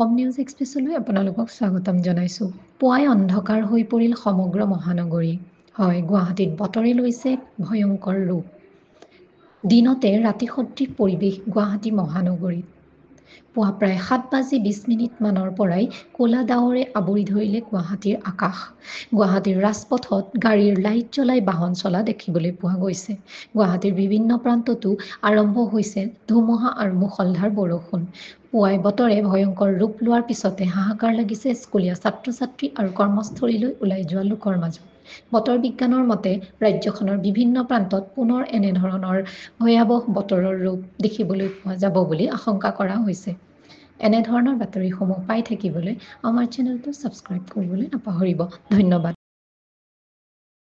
Assam news এক্সপ্ৰেছলৈ আপোনালোকক স্বাগতম জনাইছোঁ। পুৱাই অন্ধকাৰ হৈ পৰিল সমগ্ৰ মহানগৰী। হয়, গুৱাহাটীত বতৰে লৈছে ভয়ংকৰ ৰূপ। দিনতে ৰাতি সদৃশ পৰিৱেশ গুৱাহাটী মহানগৰীত। পুৱা প্ৰায় 7:20 মানৰ পৰাই ক'লা ডাৱৰে আৱৰি ধৰিলে গুৱাহাটীৰ আকাশ। গুৱাহাটীৰ ৰাজপথত গাড়ীৰ লাইট জ্বলাই বাহন চলা দেখিবলৈ পোৱা গৈছে। গুৱাহাটীৰ বিভিন্ন প্ৰান্ততো আৰম্ভ হৈছে ধুমুহা আৰু মুষলধাৰ বৰষুণ। পুৱাই বতৰে ভয়ংকৰ ৰূপ লোৱাৰ পিছতে হাহাকাৰ লাগিছে স্কুলীয়া ছাত্ৰ-ছাত্ৰী আৰু কৰ্মস্থলীলৈ ওলাই যোৱা লোকৰ মাজত। বতৰ বিজ্ঞানৰ মতে ৰাজ্যখনৰ বিভিন্ন প্ৰান্তত পুনৰ এনেধৰণৰ ভয়াৱহ বতৰৰ ৰূপ দেখিবলৈ পোৱা যাব বুলি আশংকা কৰা হৈছে। এনেধৰণৰ বাতৰিসমূহ পাই থাকিবলৈ আমাৰ চেনেলটো ছাবস্ক্ৰাইব কৰিবলৈ নাপাহৰিব। ধন্যবাদ।